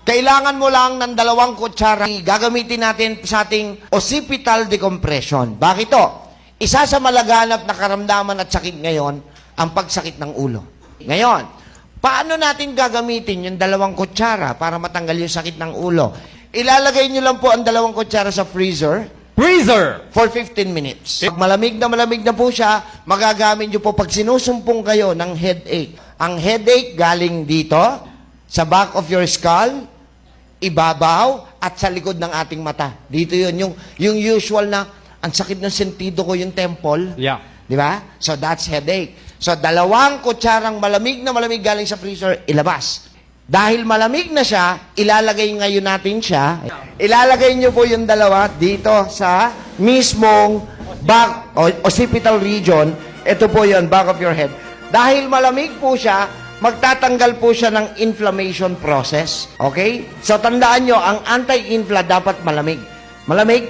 Kailangan mo lang ng 2 kutsara. Gagamitin natin sa ating occipital decompression. Bakit to? Isa sa malaganap na karamdaman at sakit ngayon, ang pagsakit ng ulo. Ngayon, paano natin gagamitin yung 2 kutsara para matanggal yung sakit ng ulo? Ilalagay nyo lang po ang 2 kutsara sa freezer for 15 minutes. Pag malamig na po siya, magagamit nyo po pag sinusumpong kayo ng headache. Ang headache galing dito, sa back of your skull, ibabaw, at sa likod ng ating mata. Dito yun, yung usual na, ang sakit ng sentido ko yung temple. Yeah. Di ba? So that's headache. So 2 kutsarang malamig na malamig galing sa freezer, ilabas. Dahil malamig na siya, ilalagay ngayon natin siya. Ilalagay nyo po yung 2 dito sa mismong back, occipital region. Ito po yun, back of your head. Dahil malamig po siya, magtatanggal po siya ng inflammation process. Okay? So tandaan nyo, ang anti-infla dapat malamig. Malamig,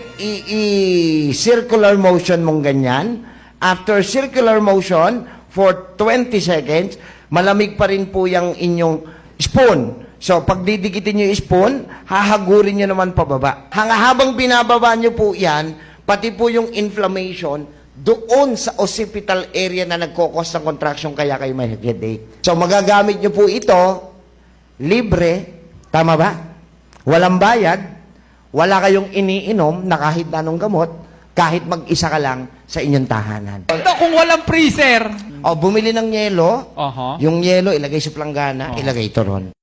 i-circular motion mong ganyan. After circular motion, for 20 seconds, malamig pa rin po yung inyong spoon. So, pag didikitin nyo yung spoon, hahagurin nyo naman pababa. Habang binababa nyo po yan, pati po yung inflammation, doon sa occipital area na nagkokos ng contraction, kaya kayo may headache. So, magagamit nyo po ito, libre, tama ba? Walang bayad, wala kayong iniinom na kahit anong gamot, kahit mag-isa ka lang sa inyong tahanan. Ito kung walang freezer. O, bumili ng yelo, Aha. yung yelo ilagay sa planggana, ilagay ito ron.